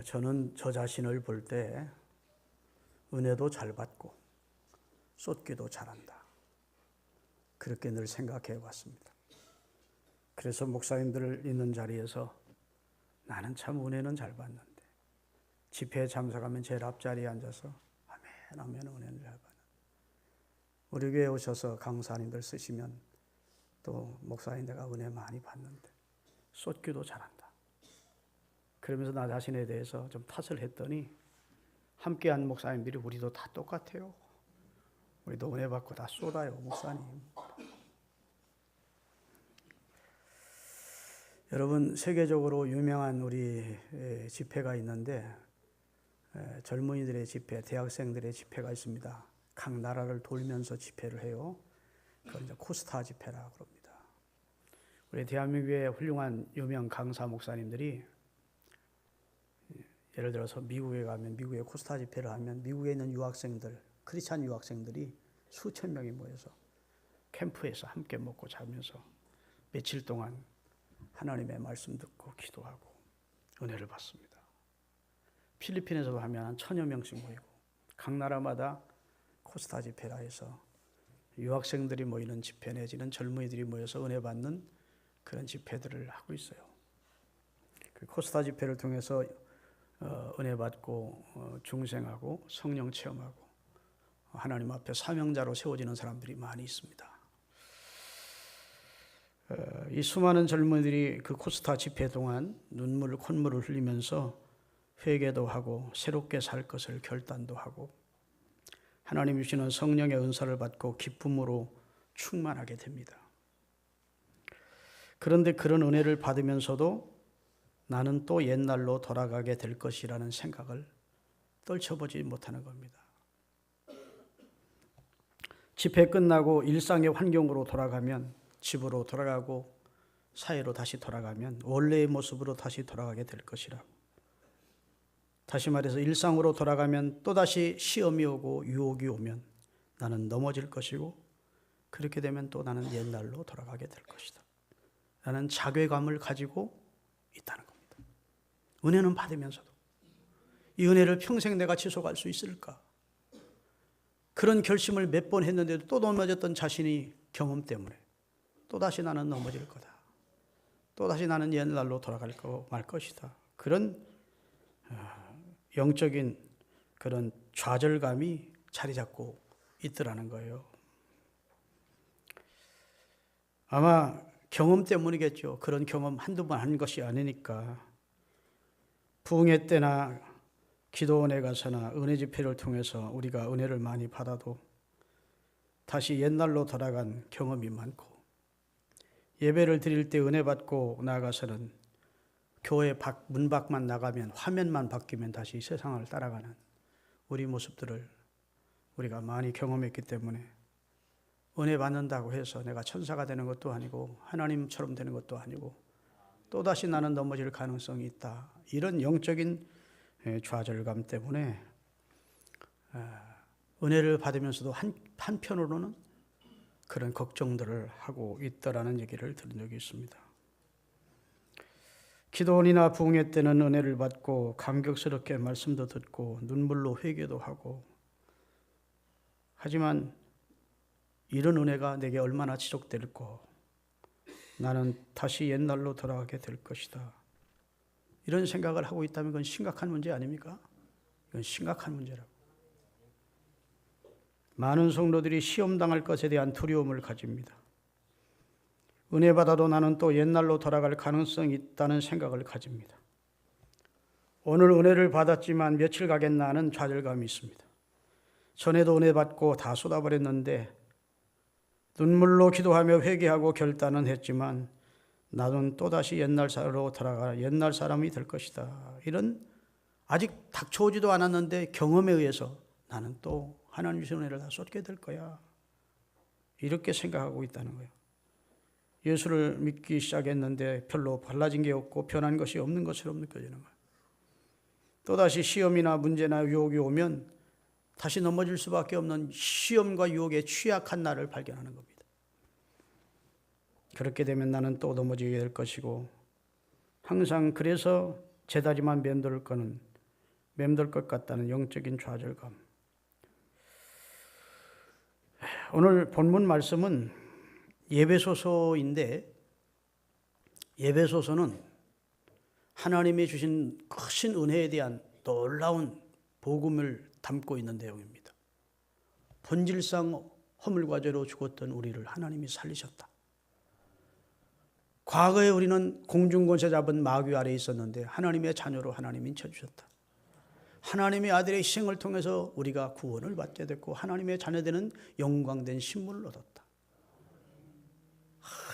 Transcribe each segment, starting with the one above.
저는 저 자신을 볼 때 은혜도 잘 받고 쏟기도 잘한다. 그렇게 늘 생각해 왔습니다. 그래서 목사님들 있는 자리에서 나는 참 은혜는 잘 받는데, 집회에 참석하면 제일 앞자리에 앉아서 아멘 아멘 은혜는 잘 받는, 우리 교회에 오셔서 강사님들 쓰시면 또 목사님 내가 은혜 많이 받는데 쏟기도 잘한다. 그러면서 나 자신에 대해서 좀 탓을 했더니 함께한 목사님들이 우리도 다 똑같아요. 우리도 은혜 받고 다 쏟아요, 목사님. 여러분, 세계적으로 유명한 우리 집회가 있는데, 젊은이들의 집회, 대학생들의 집회가 있습니다. 각 나라를 돌면서 집회를 해요. 그걸 이제 코스타 집회라고 그럽니다. 우리 대한민국의 훌륭한 유명 강사 목사님들이 예를 들어서 미국에 가면, 미국의 코스타 집회를 하면 미국에 있는 유학생들, 크리스찬 유학생들이 수천 명이 모여서 캠프에서 함께 먹고 자면서 며칠 동안 하나님의 말씀 듣고 기도하고 은혜를 받습니다. 필리핀에서도 하면 한 1000여 명씩 모이고, 각 나라마다 코스타 집회라 해서 유학생들이 모이는 집회 내지는 젊은이들이 모여서 은혜 받는 그런 집회들을 하고 있어요. 그 코스타 집회를 통해서 은혜 받고 중생하고 성령 체험하고 하나님 앞에 사명자로 세워지는 사람들이 많이 있습니다. 이 수많은 젊은이들이 그 코스타 집회 동안 눈물, 콧물을 흘리면서 회개도 하고 새롭게 살 것을 결단도 하고 하나님이 주시는 성령의 은사를 받고 기쁨으로 충만하게 됩니다. 그런데 그런 은혜를 받으면서도 나는 또 옛날로 돌아가게 될 것이라는 생각을 떨쳐보지 못하는 겁니다. 집회 끝나고 일상의 환경으로 돌아가면, 집으로 돌아가고 사회로 다시 돌아가면 원래의 모습으로 다시 돌아가게 될 것이라고. 다시 말해서 일상으로 돌아가면 또다시 시험이 오고 유혹이 오면 나는 넘어질 것이고, 그렇게 되면 또 나는 옛날로 돌아가게 될 것이다 라는 자괴감을 가지고 있다는 겁니다. 은혜는 받으면서도 이 은혜를 평생 내가 지속할 수 있을까? 그런 결심을 몇 번 했는데도 또 넘어졌던 자신이 경험 때문에 또다시 나는 넘어질 거다, 또다시 나는 옛날로 돌아갈 거 말 것이다, 그런 영적인 그런 좌절감이 자리 잡고 있더라는 거예요. 아마 경험 때문이겠죠. 그런 경험 한두 번 한 것이 아니니까. 부흥회 때나 기도원에 가서나 은혜 집회를 통해서 우리가 은혜를 많이 받아도 다시 옛날로 돌아간 경험이 많고, 예배를 드릴 때 은혜 받고 나가서는 교회 문 밖만 나가면, 화면만 바뀌면 다시 세상을 따라가는 우리 모습들을 우리가 많이 경험했기 때문에 은혜 받는다고 해서 내가 천사가 되는 것도 아니고 하나님처럼 되는 것도 아니고 또다시 나는 넘어질 가능성이 있다, 이런 영적인 좌절감 때문에 은혜를 받으면서도 한편으로는 그런 걱정들을 하고 있다라는 얘기를 들은 적이 있습니다. 기도원이나 부흥회 때는 은혜를 받고 감격스럽게 말씀도 듣고 눈물로 회개도 하고, 하지만 이런 은혜가 내게 얼마나 지속될까? 나는 다시 옛날로 돌아가게 될 것이다, 이런 생각을 하고 있다면 그건 심각한 문제 아닙니까? 이건 심각한 문제라고. 많은 성도들이 시험당할 것에 대한 두려움을 가집니다. 은혜 받아도 나는 또 옛날로 돌아갈 가능성이 있다는 생각을 가집니다. 오늘 은혜를 받았지만 며칠 가겠나 하는 좌절감이 있습니다. 전에도 은혜 받고 다 쏟아버렸는데 눈물로 기도하며 회개하고 결단은 했지만 나는 또다시 옛날로 돌아가 옛날 사람이 될 것이다, 이런 아직 닥쳐오지도 않았는데 경험에 의해서 나는 또 하나님 주신 은혜를 다 쏟게 될 거야, 이렇게 생각하고 있다는 거예요. 예수를 믿기 시작했는데 별로 달라진 게 없고 변한 것이 없는 것처럼 느껴지는 거예요. 또다시 시험이나 문제나 유혹이 오면 다시 넘어질 수밖에 없는 시험과 유혹에 취약한 나를 발견하는 겁니다. 그렇게 되면 나는 또 넘어지게 될 것이고, 항상 그래서 제 다리만 맴돌 것 같다는 영적인 좌절감. 오늘 본문 말씀은 예배소서인데, 예배소서는 하나님이 주신 크신 은혜에 대한 놀라운 복음을 담고 있는 내용입니다. 본질상 허물과 죄로 죽었던 우리를 하나님이 살리셨다. 과거에 우리는 공중권세 잡은 마귀 아래에 있었는데 하나님의 자녀로 하나님이 인쳐주셨다. 하나님의 아들의 희생을 통해서 우리가 구원을 받게 됐고 하나님의 자녀되는 영광된 신분을 얻었다.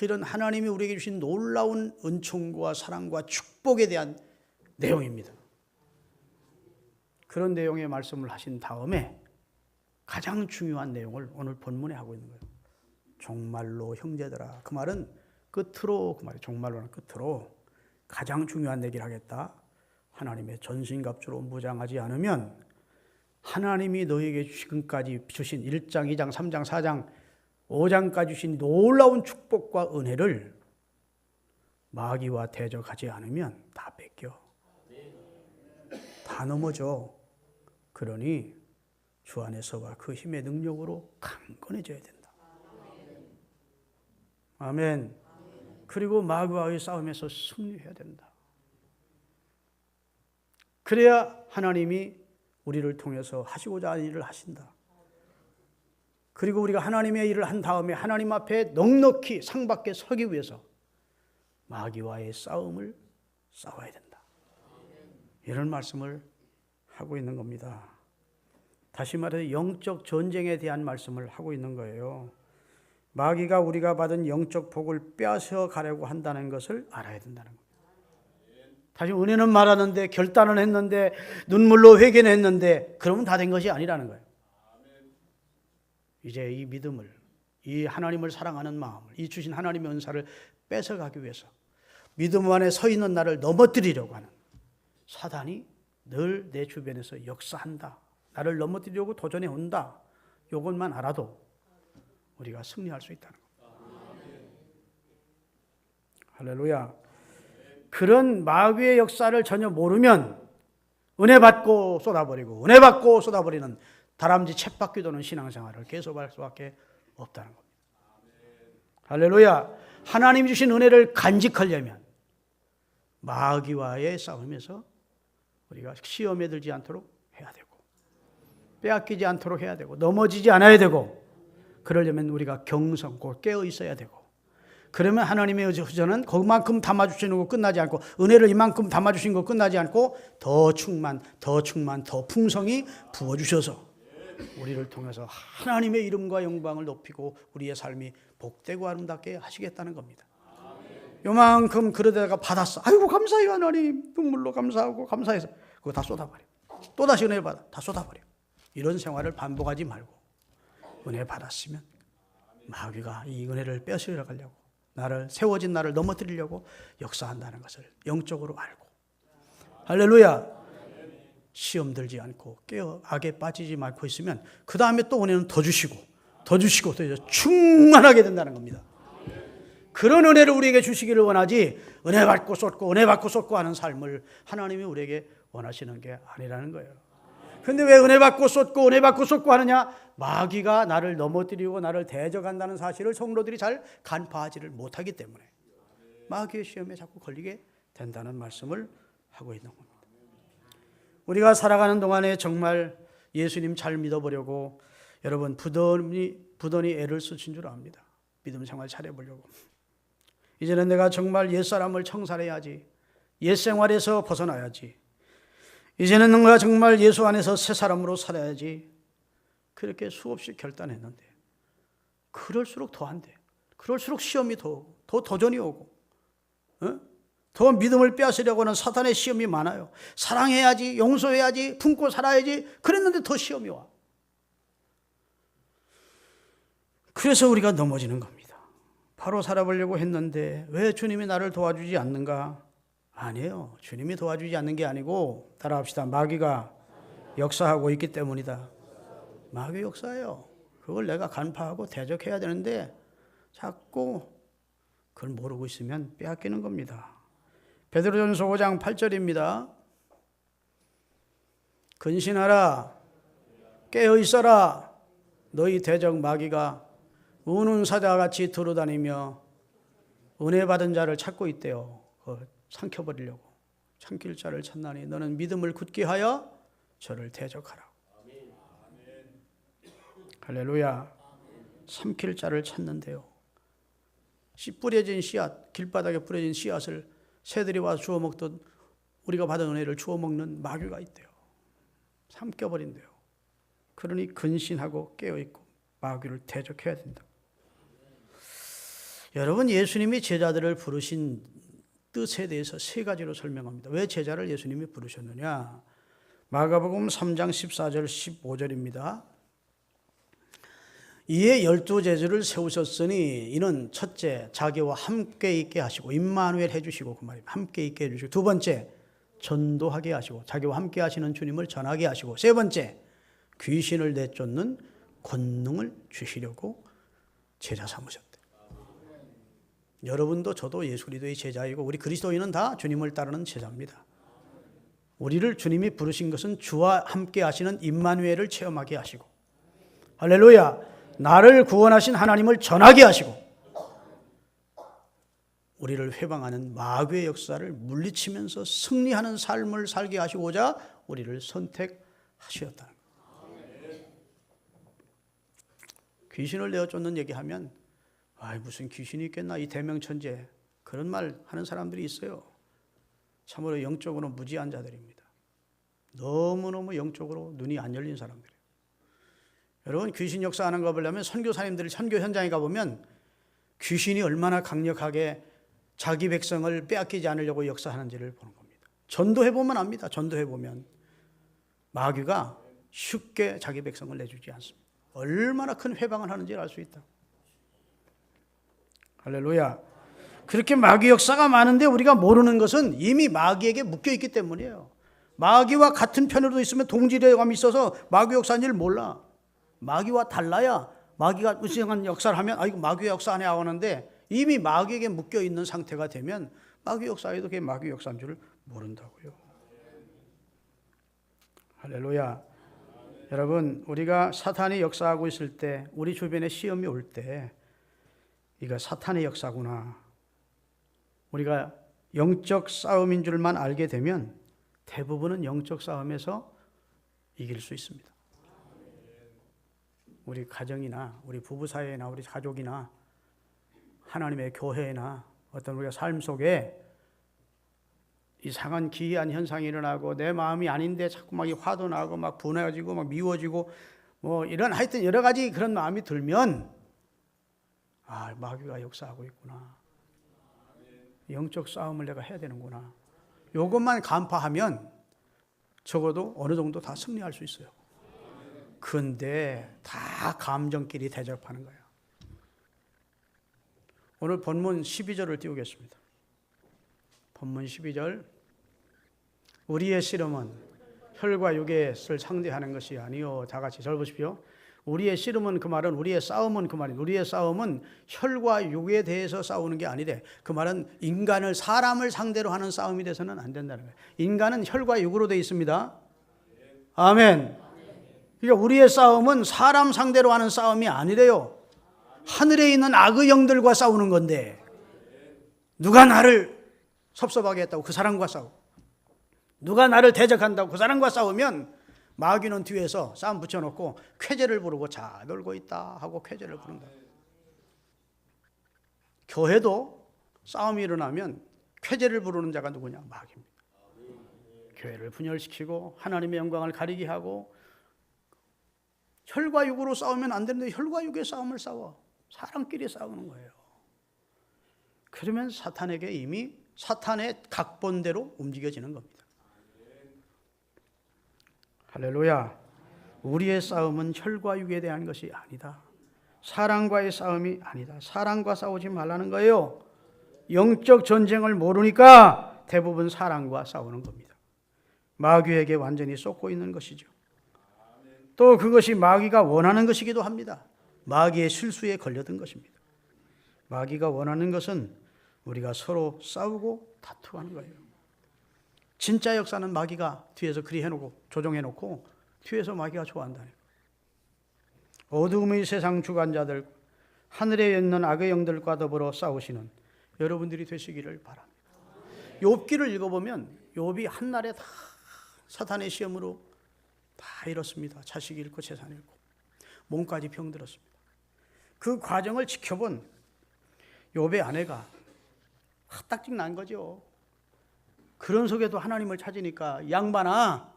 이런 하나님이 우리에게 주신 놀라운 은총과 사랑과 축복에 대한 내용입니다. 그런 내용의 말씀을 하신 다음에 가장 중요한 내용을 오늘 본문에 하고 있는 거예요. 정말로 형제들아. 그 말은 끝으로, 그 말이 정말로는 끝으로 가장 중요한 얘기를 하겠다. 하나님의 전신갑주로 무장하지 않으면 하나님이 너에게 지금까지 주신 1장, 2장, 3장, 4장, 5장까지 주신 놀라운 축복과 은혜를 마귀와 대적하지 않으면 다 뺏겨. 다 넘어져. 그러니 주 안에서와 그 힘의 능력으로 강건해져야 된다. 아멘. 그리고 마귀와의 싸움에서 승리해야 된다. 그래야 하나님이 우리를 통해서 하시고자 하는 일을 하신다. 그리고 우리가 하나님의 일을 한 다음에 하나님 앞에 넉넉히 상받게 서기 위해서 마귀와의 싸움을 싸워야 된다. 이런 말씀을 하고 있는 겁니다. 다시 말해서 영적 전쟁에 대한 말씀을 하고 있는 거예요. 마귀가 우리가 받은 영적 복을 빼앗아 가려고 한다는 것을 알아야 된다는 겁니다. 다시 은혜는 말하는데 결단을 했는데 눈물로 회개는 했는데 그러면 다 된 것이 아니라는 거예요. 이제 이 믿음을, 이 하나님을 사랑하는 마음을, 이 주신 하나님의 은사를 뺏어가기 위해서 믿음 안에 서 있는 나를 넘어뜨리려고 하는 사단이 늘 내 주변에서 역사한다. 나를 넘어뜨리려고 도전해 온다. 이것만 알아도 우리가 승리할 수 있다는 겁니다. 할렐루야. 그런 마귀의 역사를 전혀 모르면 은혜 받고 쏟아버리고 은혜 받고 쏟아버리는 다람쥐 쳇바퀴 도는 신앙생활을 계속할 수밖에 없다는 겁니다. 할렐루야. 하나님 주신 은혜를 간직하려면 마귀와의 싸움에서 우리가 시험에 들지 않도록 해야 되고 빼앗기지 않도록 해야 되고 넘어지지 않아야 되고 그러려면 우리가 경성고 깨어 있어야 되고 그러면 하나님의 의전은 그만큼 담아주시는 거 끝나지 않고 은혜를 이만큼 담아주신 거 끝나지 않고 더 충만, 더 풍성히 부어주셔서 우리를 통해서 하나님의 이름과 영광을 높이고 우리의 삶이 복되고 아름답게 하시겠다는 겁니다. 요만큼 그러다가 받았어. 아이고 감사해요 하나님. 눈물로 감사하고 감사해서 그거 다 쏟아버려. 또다시 은혜 받아. 다 쏟아버려. 이런 생활을 반복하지 말고 은혜 받았으면 마귀가 이 은혜를 뺏으려 가려고 나를 세워진 나를 넘어뜨리려고 역사한다는 것을 영적으로 알고 할렐루야. 시험 들지 않고 깨어 악에 빠지지 말고 있으면 그 다음에 또 은혜는 더 주시고 더 충만하게 된다는 겁니다. 그런 은혜를 우리에게 주시기를 원하지 은혜 받고 쏟고 하는 삶을 하나님이 우리에게 원하시는 게 아니라는 거예요. 근데 왜 은혜 받고 쏟고 하느냐? 마귀가 나를 넘어뜨리고 나를 대적한다는 사실을 성도들이 잘 간파하지를 못하기 때문에 마귀의 시험에 자꾸 걸리게 된다는 말씀을 하고 있는 겁니다. 우리가 살아가는 동안에 정말 예수님 잘 믿어보려고 여러분 부단히 애를 쓰신 줄 압니다. 믿음 생활 잘해보려고. 이제는 내가 정말 옛사람을 청산해야지. 옛생활에서 벗어나야지. 이제는 내가 정말 예수 안에서 새 사람으로 살아야지. 그렇게 수없이 결단했는데 그럴수록 더 안 돼. 그럴수록 시험이 더 오고 더 도전이 오고 더 믿음을 빼앗으려고 하는 사탄의 시험이 많아요. 사랑해야지, 용서해야지, 품고 살아야지. 그랬는데 더 시험이 와. 그래서 우리가 넘어지는 겁니다. 바로 살아보려고 했는데 왜 주님이 나를 도와주지 않는가? 아니에요. 주님이 도와주지 않는 게 아니고 따라합시다. 마귀가 역사하고 있기 때문이다. 마귀 역사예요. 그걸 내가 간파하고 대적해야 되는데 자꾸 그걸 모르고 있으면 빼앗기는 겁니다. 베드로전서 5장 8절입니다. 근신하라, 깨어 있어라. 너희 대적 마귀가 우는 사자같이 두루다니며 은혜 받은 자를 찾고 있대요. 삼켜버리려고. 삼킬 자를 찾나니 너는 믿음을 굳게 하여 저를 대적하라. 할렐루야. 삼킬 자를 찾는데요. 뿌려진 씨앗, 길바닥에 뿌려진 씨앗을 새들이 와서 주워 먹듯 우리가 받은 은혜를 주워 먹는 마귀가 있대요. 삼켜버린대요. 그러니 근신하고 깨어있고 마귀를 대적해야 된다. 여러분, 예수님이 제자들을 부르신 뜻에 대해서 세 가지로 설명합니다. 왜 제자를 예수님이 부르셨느냐? 마가복음 3장 14절 15절입니다. 이에 12제자를 세우셨으니 이는 첫째 자기와 함께 있게 하시고 임마누엘 해주시고, 그 말입니다. 함께 있게 해주시고, 두 번째 전도하게 하시고 자기와 함께 하시는 주님을 전하게 하시고, 세 번째 귀신을 내쫓는 권능을 주시려고 제자 삼으셨대. 여러분도 저도 예수 그리스도의 제자이고 우리 그리스도인은 다 주님을 따르는 제자입니다. 우리를 주님이 부르신 것은 주와 함께 하시는 임마누엘을 체험하게 하시고, 할렐루야, 나를 구원하신 하나님을 전하게 하시고, 우리를 회방하는 마귀의 역사를 물리치면서 승리하는 삶을 살게 하시고자 우리를 선택하셨다는 거예요. 귀신을 내어쫓는 얘기하면 무슨 귀신이 있겠나, 이 대명천재, 그런 말 하는 사람들이 있어요. 참으로 영적으로 무지한 자들입니다. 너무너무 영적으로 눈이 안 열린 사람들이에요. 여러분, 귀신 역사하는 거 보려면 선교사님들 선교 현장에 가보면 귀신이 얼마나 강력하게 자기 백성을 빼앗기지 않으려고 역사하는지를 보는 겁니다. 전도해보면 압니다. 전도해보면 마귀가 쉽게 자기 백성을 내주지 않습니다. 얼마나 큰 회방을 하는지를 알 수 있다. 할렐루야. 그렇게 마귀 역사가 많은데 우리가 모르는 것은 이미 마귀에게 묶여있기 때문이에요. 마귀와 같은 편으로 있으면 동질감이 있어서 마귀 역사인지를 몰라. 마귀와 달라야 마귀가 이상한 역사를 하면 이거 마귀 역사 안에 나오는데, 이미 마귀에게 묶여있는 상태가 되면 마귀 역사에도 그게 마귀 역사인 줄 모른다고요. 할렐루야. 여러분, 우리가 사탄이 역사하고 있을 때, 우리 주변에 시험이 올 때 이거 사탄의 역사구나, 우리가 영적 싸움인 줄만 알게 되면 대부분은 영적 싸움에서 이길 수 있습니다. 우리 가정이나 우리 부부 사이나 우리 가족이나 하나님의 교회나 어떤 우리가 삶 속에 이상한 기이한 현상이 일어나고 내 마음이 아닌데 자꾸 막 화도 나고 막 분해지고 막 미워지고 뭐 이런 하여튼 여러 가지 그런 마음이 들면 마귀가 역사하고 있구나. 영적 싸움을 내가 해야 되는구나. 이것만 간파하면 적어도 어느 정도 다 승리할 수 있어요. 근데 다 감정끼리 대적하는 거예요. 오늘 본문 12절을 띄우겠습니다. 본문 12절. 우리의 씨름은 혈과 육의 것을 상대하는 것이 아니요. 다 같이 절 보십시오. 우리의 씨름은, 그 말은 우리의 싸움은, 그 말은 우리의 싸움은 혈과 육에 대해서 싸우는 게 아니래. 그 말은 인간을, 사람을 상대로 하는 싸움이 돼서는 안 된다는 거예요. 인간은 혈과 육으로 되어 있습니다. 아멘. 그러니까 우리의 싸움은 사람 상대로 하는 싸움이 아니래요. 하늘에 있는 악의 영들과 싸우는 건데, 누가 나를 섭섭하게 했다고 그 사람과 싸우고, 누가 나를 대적한다고 그 사람과 싸우면 마귀는 뒤에서 싸움 붙여놓고 쾌재를 부르고 자 놀고 있다 하고 쾌재를 부른다. 교회도 싸움이 일어나면 쾌재를 부르는 자가 누구냐? 마귀입니다. 교회를 분열시키고 하나님의 영광을 가리게 하고, 혈과 육으로 싸우면 안 되는데 혈과 육의 싸움을 싸워. 사람끼리 싸우는 거예요. 그러면 사탄에게 이미 사탄의 각본대로 움직여지는 겁니다. 할렐루야. 우리의 싸움은 혈과 육에 대한 것이 아니다. 사람과의 싸움이 아니다. 사람과 싸우지 말라는 거예요. 영적 전쟁을 모르니까 대부분 사람과 싸우는 겁니다. 마귀에게 완전히 쏟고 있는 것이죠. 또 그것이 마귀가 원하는 것이기도 합니다. 마귀의 실수에 걸려든 것입니다. 마귀가 원하는 것은 우리가 서로 싸우고 다투하는 거예요. 진짜 역사는 마귀가 뒤에서 그리 해놓고 조종해놓고 뒤에서 마귀가 좋아한다는 거예요. 어둠의 세상 주관자들, 하늘에 있는 악의 영들과 더불어 싸우시는 여러분들이 되시기를 바랍니다. 욥기를 읽어보면 욥이 한날에 다 사탄의 시험으로 다 잃었습니다. 자식 잃고 재산 잃고 몸까지 병들었습니다. 그 과정을 지켜본 욥의 아내가 화딱지 난 거죠. 그런 속에도 하나님을 찾으니까 양반아,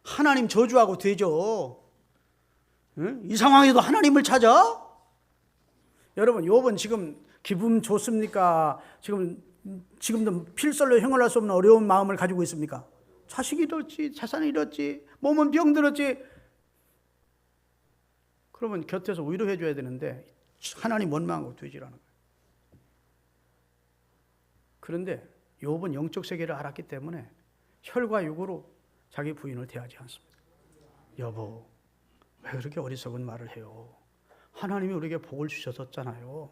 하나님 저주하고 되죠. 응? 이 상황에도 하나님을 찾아? 여러분, 욥은 지금 기분 좋습니까? 지금도 필설로 형언할 수 없는 어려운 마음을 가지고 있습니까? 자식이 잃었지, 재산이 잃었지, 몸은 병들었지. 그러면 곁에서 위로해 줘야 되는데 하나님 원망하고 되질 않아요. 그런데 욥은 영적 세계를 알았기 때문에 혈과 육으로 자기 부인을 대하지 않습니다. 여보, 왜 그렇게 어리석은 말을 해요? 하나님이 우리에게 복을 주셨었잖아요.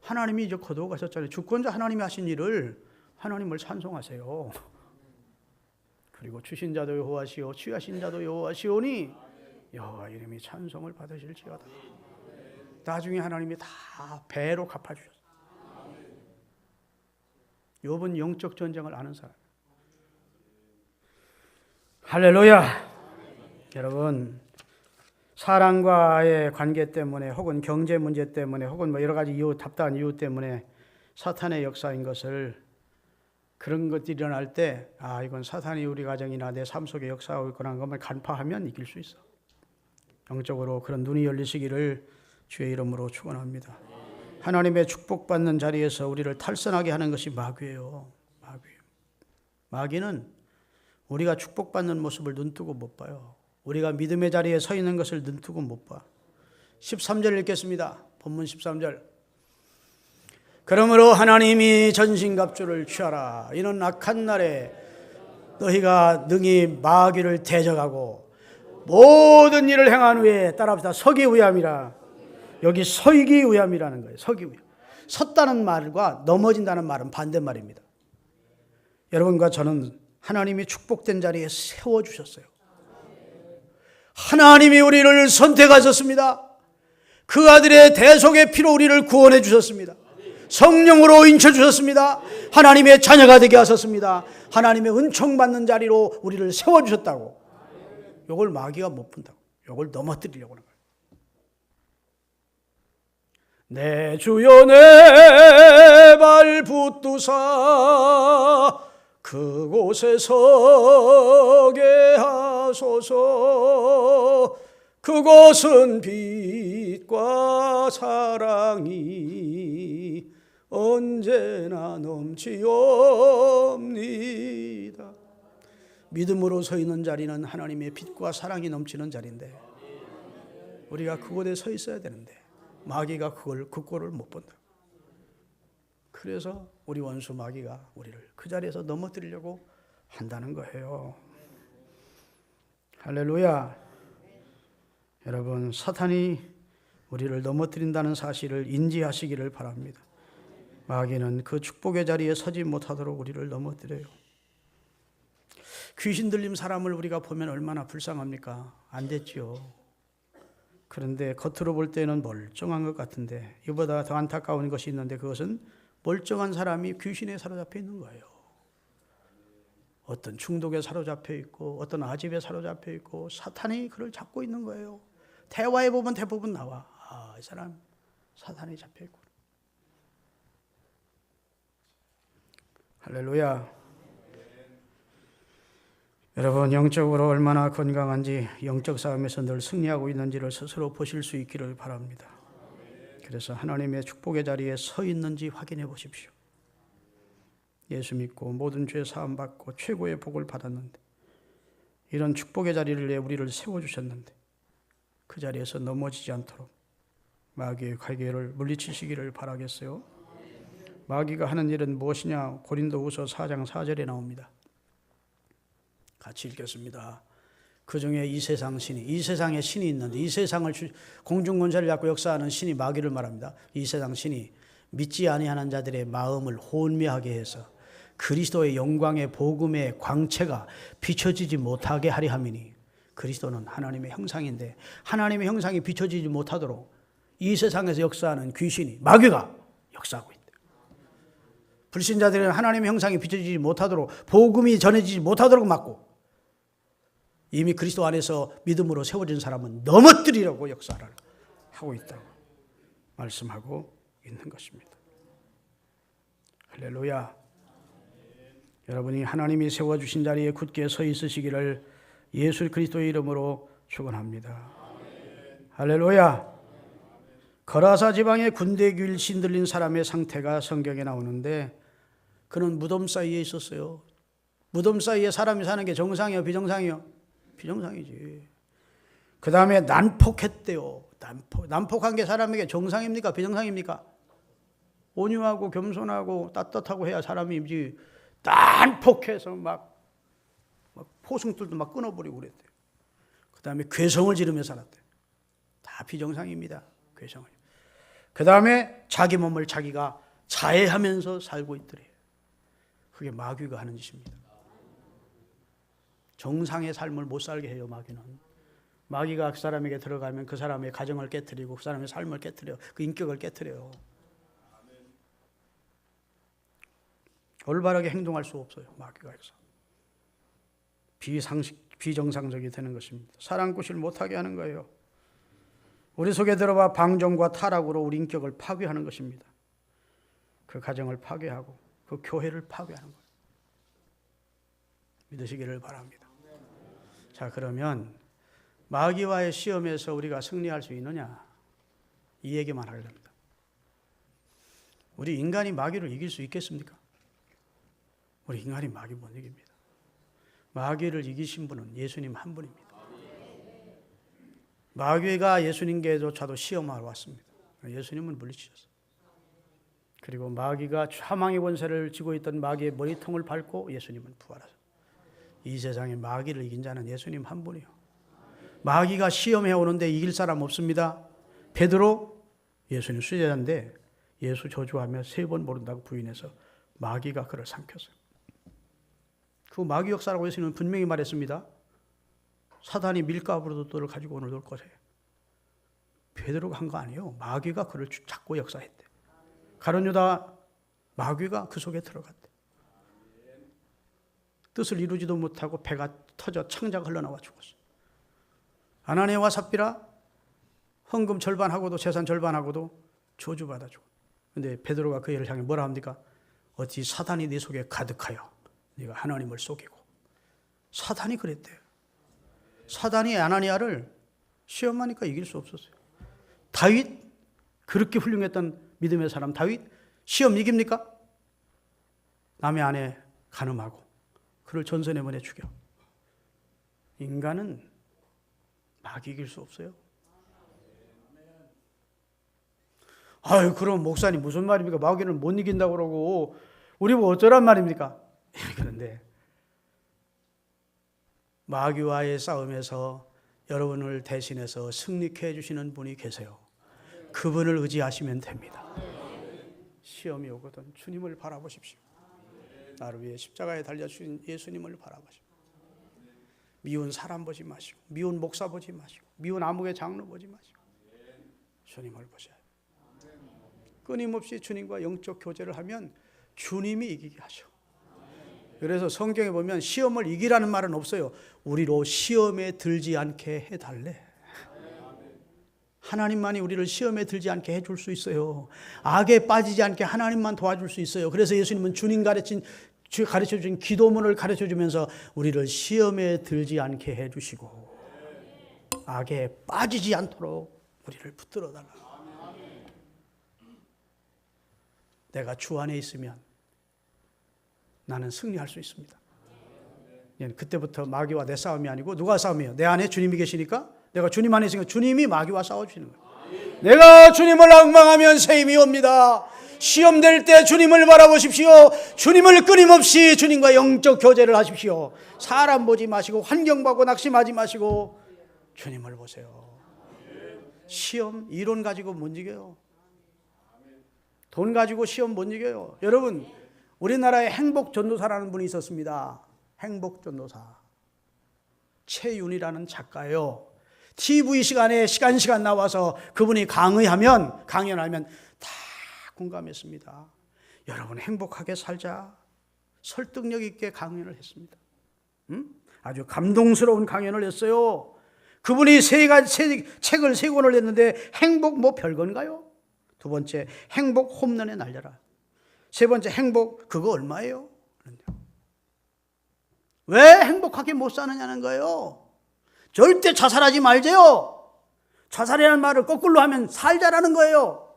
하나님이 이제 거두어 가셨잖아요. 주권자 하나님이 하신 일을 하나님을 찬송하세요. 그리고 주신 자도 여호와시오 취하신 자도 여호와시오니 여호와 이름이 찬송을 받으실지어다. 나중에 하나님이 다 배로 갚아주셨어요. 욥은 영적 전쟁을 아는 사람. 할렐루야. 여러분, 사랑과의 관계 때문에 혹은 경제 문제 때문에 혹은 뭐 여러 가지 이유, 답답한 이유 때문에 사탄의 역사인 것을, 그런 것들이 일어날 때 이건 사탄이 우리 가정이나 내 삶 속에 역사하고 있구나 하는 것을 간파하면 이길 수 있어. 영적으로 그런 눈이 열리시기를 주의 이름으로 축원합니다. 하나님의 축복받는 자리에서 우리를 탈선하게 하는 것이 마귀예요. 마귀는 우리가 축복받는 모습을 눈뜨고 못 봐요. 우리가 믿음의 자리에 서 있는 것을 눈뜨고 못 봐. 13절 읽겠습니다. 본문 13절. 그러므로 하나님이 전신갑주를 취하라. 이는 악한 날에 너희가 능히 마귀를 대적하고 모든 일을 행한 후에, 따라합시다, 서기 위함이라. 여기 서기 위함이라는 거예요. 서기 위함. 섰다는 말과 넘어진다는 말은 반대말입니다. 여러분과 저는 하나님이 축복된 자리에 세워주셨어요. 하나님이 우리를 선택하셨습니다. 그 아들의 대속의 피로 우리를 구원해 주셨습니다. 성령으로 인쳐 주셨습니다. 하나님의 자녀가 되게 하셨습니다. 하나님의 은총 받는 자리로 우리를 세워주셨다고. 이걸 마귀가 못 푼다고. 이걸 넘어뜨리려고 하는 거예요. 내 주여 내 발 붙드사 그곳에 서게 하소서. 그곳은 빛과 사랑이 언제나 넘치옵니다. 믿음으로 서 있는 자리는 하나님의 빛과 사랑이 넘치는 자리인데 우리가 그곳에 서 있어야 되는데 마귀가 그 꼴을 못 본다. 그래서 우리 원수 마귀가 우리를 그 자리에서 넘어뜨리려고 한다는 거예요. 할렐루야. 여러분, 사탄이 우리를 넘어뜨린다는 사실을 인지하시기를 바랍니다. 마귀는 그 축복의 자리에 서지 못하도록 우리를 넘어뜨려요. 귀신 들린 사람을 우리가 보면 얼마나 불쌍합니까? 안 됐죠. 그런데 겉으로 볼 때는 멀쩡한 것 같은데 이보다 더 안타까운 것이 있는데 그것은 멀쩡한 사람이 귀신에 사로잡혀 있는 거예요. 어떤 중독에 사로잡혀 있고 어떤 아집에 사로잡혀 있고 사탄이 그를 잡고 있는 거예요. 대화해 보면 대부분 나와. 이 사람 사탄이 잡혀 있고. 할렐루야. 여러분, 영적으로 얼마나 건강한지, 영적 싸움에서 늘 승리하고 있는지를 스스로 보실 수 있기를 바랍니다. 그래서 하나님의 축복의 자리에 서 있는지 확인해 보십시오. 예수 믿고 모든 죄 사함 받고 최고의 복을 받았는데, 이런 축복의 자리를 위해 우리를 세워주셨는데 그 자리에서 넘어지지 않도록 마귀의 관계를 물리치시기를 바라겠어요. 마귀가 하는 일은 무엇이냐? 고린도후서 4장 4절에 나옵니다. 같이 읽겠습니다. 그 중에 이 세상 신이, 이 세상에 신이 있는데 이 세상을 공중권세를 잡고 역사하는 신이 마귀를 말합니다. 이 세상 신이 믿지 아니하는 자들의 마음을 혼미하게 해서 그리스도의 영광의 복음의 광채가 비춰지지 못하게 하리 함이니, 그리스도는 하나님의 형상인데 하나님의 형상이 비춰지지 못하도록 이 세상에서 역사하는 귀신이, 마귀가 역사하고 있다. 불신자들은 하나님의 형상이 비춰지지 못하도록, 복음이 전해지지 못하도록 막고, 이미 그리스도 안에서 믿음으로 세워진 사람은 넘어뜨리려고 역사를 하고 있다고 말씀하고 있는 것입니다. 할렐루야. 여러분이 하나님이 세워주신 자리에 굳게 서 있으시기를 예수 그리스도의 이름으로 축원합니다. 할렐루야. 거라사 지방의 군대 길 신들린 사람의 상태가 성경에 나오는데, 그는 무덤 사이에 있었어요. 무덤 사이에 사람이 사는 게 정상이요, 비정상이요? 비정상이지. 그 다음에 난폭했대요. 난폭한 게 사람에게 정상입니까, 비정상입니까? 온유하고 겸손하고 따뜻하고 해야 사람이지, 난폭해서 막 포승줄도 막 끊어버리고 그랬대요. 그 다음에 괴성을 지르며 살았대요. 다 비정상입니다. 괴성을. 그 다음에 자기 몸을 자기가 자해하면서 살고 있더래요. 그게 마귀가 하는 짓입니다. 정상의 삶을 못 살게 해요, 마귀는. 마귀가 그 사람에게 들어가면 그 사람의 가정을 깨트리고 그 사람의 삶을 깨트려요. 그 인격을 깨트려요. 올바르게 행동할 수 없어요, 마귀가 해서. 비정상적이 되는 것입니다. 사랑구실 못하게 하는 거예요. 우리 속에 들어와 방종과 타락으로 우리 인격을 파괴하는 것입니다. 그 가정을 파괴하고 그 교회를 파괴하는 거예요. 믿으시기를 바랍니다. 자, 그러면 마귀와의 시험에서 우리가 승리할 수 있느냐? 이 얘기만 하려합니다. 우리 인간이 마귀를 이길 수 있겠습니까? 우리 인간이 마귀 못 이깁니다. 마귀를 이기신 분은 예수님 한 분입니다. 마귀가 예수님께조차도 시험하러 왔습니다. 예수님은 물리치셨어요. 그리고 마귀가 사망의 권세를 쥐고 있던 마귀의 머리통을 밟고 예수님은 부활하셨어요. 이 세상에 마귀를 이긴 자는 예수님 한 분이요. 마귀가 시험해 오는데 이길 사람 없습니다. 베드로, 예수님 수제자인데 예수 저주하며 3번 모른다고 부인해서 마귀가 그를 삼켰어요. 그 마귀 역사라고 예수님은 분명히 말했습니다. 사단이 밀가부로도 너를 가지고 오늘 놀 거래. 베드로가 한 거 아니에요. 마귀가 그를 잡고 역사했대. 가룟 유다, 마귀가 그 속에 들어갔대. 뜻을 이루지도 못하고 배가 터져 창자가 흘러나와 죽었어. 아나니아와 삽비라, 헌금 절반하고도 재산 절반하고도 저주받아 죽어. 근데 베드로가 그 애를 향해 뭐라 합니까? 어찌 사단이 네 속에 가득하여 네가 하나님을 속이고. 사단이 그랬대요. 사단이 아나니아를 시험하니까 이길 수 없었어요. 다윗, 그렇게 훌륭했던 믿음의 사람 다윗, 시험 이깁니까? 남의 아내 간음하고 그를 전선에 보내 죽여. 인간은 마귀 이길 수 없어요. 아유, 그럼 목사님 무슨 말입니까? 마귀를 못 이긴다고 그러고 우리 뭐 어쩌란 말입니까? 그런데 마귀와의 싸움에서 여러분을 대신해서 승리케 해주시는 분이 계세요. 그분을 의지하시면 됩니다. 시험이 오거든 주님을 바라보십시오. 나를 위해 십자가에 달려주신 예수님을 바라보십시오. 미운 사람 보지 마시고, 미운 목사 보지 마시고, 미운 아무개 장로 보지 마시고 주님을 보셔야 돼요. 끊임없이 주님과 영적 교제를 하면 주님이 이기게 하셔. 그래서 성경에 보면 시험을 이기라는 말은 없어요. 우리로 시험에 들지 않게 해달래. 하나님만이 우리를 시험에 들지 않게 해줄 수 있어요. 악에 빠지지 않게 하나님만 도와줄 수 있어요. 그래서 예수님은 주님 가르쳐주신 기도문을 가르쳐주면서 우리를 시험에 들지 않게 해주시고 악에 빠지지 않도록 우리를 붙들어 달라. 내가 주 안에 있으면 나는 승리할 수 있습니다. 그때부터 마귀와 내 싸움이 아니고 누가 싸움이에요? 내 안에 주님이 계시니까 내가 주님 안에 있으니까 주님이 마귀와 싸워주시는 거예요. 내가 주님을 앙망하면 새 힘이 옵니다. 시험될 때 주님을 바라보십시오. 주님을 끊임없이 주님과 영적 교제를 하십시오. 사람 보지 마시고 환경 보고 낙심하지 마시고 주님을 보세요. 시험 이론 가지고 못 이겨요. 돈 가지고 시험 못 이겨요. 여러분 우리나라에 행복전도사라는 분이 있었습니다. 행복전도사. 최윤이라는 작가요. TV 시간 나와서 그분이 강연하면 다 공감했습니다. 여러분 행복하게 살자. 설득력 있게 강연을 했습니다. 아주 감동스러운 강연을 했어요. 그분이 책을 3권을 냈는데 행복 뭐 별건가요? 두 번째, 행복 홈런에 날려라. 세 번째, 행복 그거 얼마예요? 왜 행복하게 못 사느냐는 거예요. 절대 자살하지 말재요. 자살이라는 말을 거꾸로 하면 살자라는 거예요.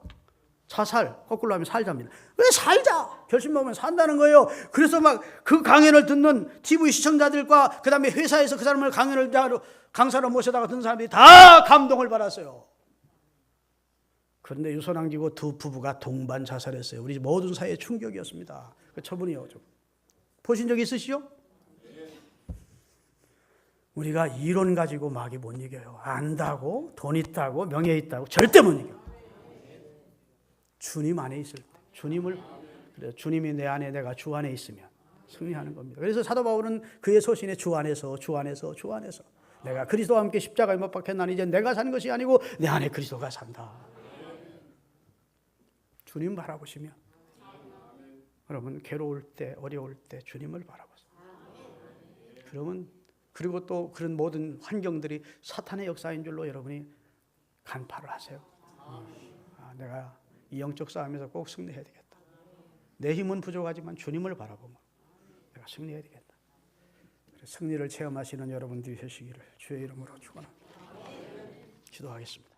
자살 거꾸로 하면 살자입니다. 왜 살자? 결심 먹으면 산다는 거예요. 그래서 막 그 강연을 듣는 TV 시청자들과 그 다음에 회사에서 그 사람을 강사로 모셔다가 듣는 사람들이 다 감동을 받았어요. 그런데 유선왕지고 두 부부가 동반 자살했어요. 우리 모든 사회의 충격이었습니다. 그 처분이요. 보신 적 있으시죠? 우리가 이론 가지고 막이 못 이겨요. 안다고, 돈 있다고, 명예 있다고 절대 못 이겨. 주님 안에 있을 때, 주님이 내 안에, 내가 주 안에 있으면 승리하는 겁니다. 그래서 사도 바울은 그의 소신에 주 안에서 내가 그리스도와 함께 십자가에 못 박혔나니 이제 내가 사는 것이 아니고 내 안에 그리스도가 산다. 주님 바라보시면 여러분 괴로울 때, 어려울 때 주님을 바라보세요. 그러면 그리고 또 그런 모든 환경들이 사탄의 역사인 줄로 여러분이 간파를 하세요. 내가 이 영적 싸움에서 꼭 승리해야 되겠다. 내 힘은 부족하지만 주님을 바라보면 내가 승리해야 되겠다. 승리를 체험하시는 여러분들이 되시기를 주의 이름으로 축원합니다. 기도하겠습니다.